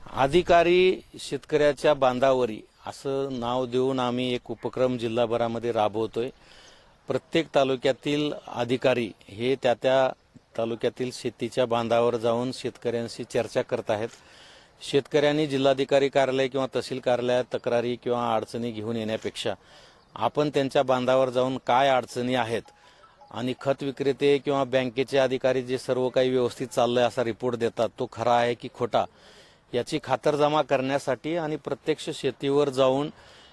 अधिकारी शेतकऱ्याच्या बांधावरी असं नाव देऊन आम्ही एक उपक्रम जिल्हाभरामध्ये राबवतोय। प्रत्येक तालुक्यातील अधिकारी हे त्या तालुक्यातील शेतीच्या बांधावर जाऊन शेतकऱ्यांशी चर्चा करत आहेत। शेतकऱ्यांनी जिल्हाधिकारी कार्यालय किंवा तहसील कार्यालयात तक्रारी किंवा अडचणी घेऊन येण्यापेक्षा आपण त्यांच्या बांधावर जाऊन काय अडचणी आहेत आणि खत विक्रेते किंवा बँकेचे अधिकारी जे सर्व काही व्यवस्थित चाललंय असा रिपोर्ट देतात तो खरा आहे की खोटा याची खातरजमा करण्यासाठी आणि प्रत्यक्ष शेतीवर जाऊन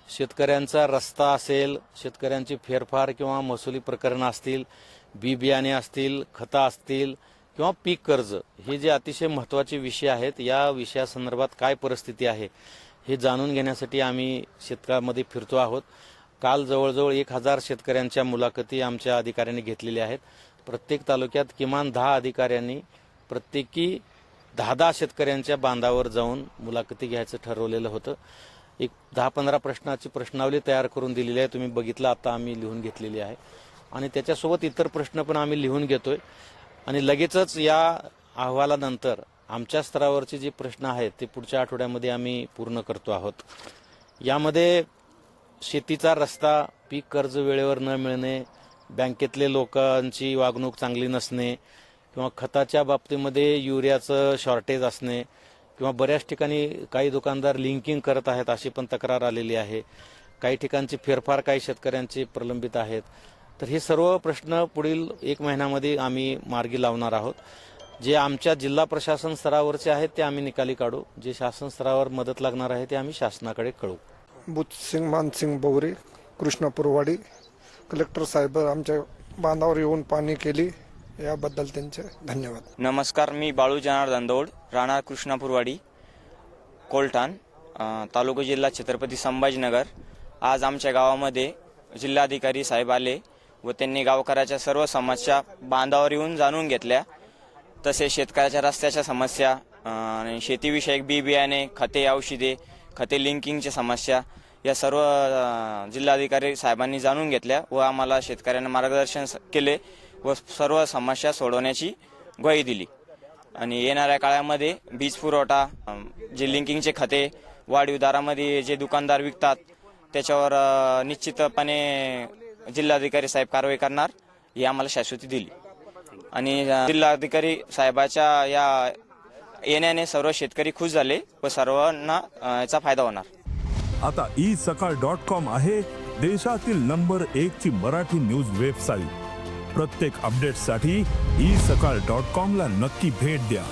शेतकऱ्यांचा रस्ता असेल, शेतकऱ्यांची फेरफार किंवा महसुली प्रकरण असतील, बी बियाणे असतील, खतं असतील किंवा पीक कर्ज हे जे अतिशय महत्त्वाचे विषय आहेत या विषयासंदर्भात काय परिस्थिती आहे हे जाणून घेण्यासाठी आम्ही शेतकऱ्यांमध्ये फिरतो आहोत। काल जवळजवळ 1000 शेतकऱ्यांच्या मुलाखती आमच्या अधिकाऱ्यांनी घेतलेल्या आहेत। प्रत्येक तालुक्यात किमान 10 अधिकाऱ्यांनी प्रत्येकी 10 शेतकऱ्यांच्या बांधावर जाऊन मुलाखती घ्यायचं ठरवलेलं होतं। एक 10-15 प्रश्नाची प्रश्नावली तयार करून दिलेली आहे, तुम्ही बघितलं, आता आम्ही लिहून घेतलेली आहे आणि त्याच्यासोबत इतर प्रश्न पण आम्ही लिहून घेतोय आणि लगेचच या अहवालानंतर आमच्या स्तरावरचे जे प्रश्न आहेत ते पुढच्या आठवड्यामध्ये आम्ही पूर्ण करतो आहोत। यामध्ये शेतीचा रस्ता, पीक कर्ज वेळेवर न मिळणे, बँकेतले लोकांची वागणूक चांगली नसणे किंवा खताच्या बाबतीमध्ये युरियाचं शॉर्टेज असणे किंवा बऱ्याच ठिकाणी काही दुकानदार लिंकिंग करत आहेत अशी पण तक्रार आलेली आहे। काही ठिकाणची फेरफार काही शेतकऱ्यांची प्रलंबित आहेत। तर हे सर्व प्रश्न पुढील 1 महिन्यामध्ये आम्ही मार्गी लावणार आहोत। जे आमच्या जिल्हा प्रशासन स्तरावरचे आहेत ते आम्ही निकाली काढू, जे शासन स्तरावर मदत लागणार आहे ते आम्ही शासनाकडे कळवू। बुतसिंग मानसिंग बवरे, कृष्णापूरवाडी। कलेक्टर साहेब आमच्या बांधावर येऊन पाणी केली याबद्दल त्यांचे धन्यवाद। नमस्कार, मी बाळू जनार्दन दौड, राहणार कृष्णापूरवाडी, कोलठाण, तालुका जिल्हा छत्रपती संभाजीनगर। आज आमच्या गावामध्ये जिल्हाधिकारी साहेब आले व त्यांनी गावकऱ्याच्या सर्व समस्या बांधावर येऊन जाणून घेतल्या। तसेच शेतकऱ्याच्या रस्त्याच्या समस्या, शेतीविषयक बी बियाणे, खते, औषधे, खते लिंकिंगच्या समस्या या सर्व जिल्हाधिकारी साहेबांनी जाणून घेतल्या व आम्हाला शेतकऱ्यांना मार्गदर्शन केले व सर्व समस्या सोडवण्याची ग्वाही दिली। आणि येणाऱ्या काळामध्ये वीज पुरवठा, जे लिंकिंगचे खते वाढीव दरामध्ये जे दुकानदार विकतात त्याच्यावर निश्चितपणे जिल्हाधिकारी साहेब कारवाई करणार ही आम्हाला शाश्वती दिली। आणि जिल्हाधिकारी साहेबाच्या या येण्याने सर्व शेतकरी खुश झाले व सर्वांना याचा फायदा होणार। आता isakal.com आहे देशातील नंबर 1 ची मराठी न्यूज वेबसाईट। प्रत्येक अपडेटसाठी isakal.com ला नक्की भेट द्या।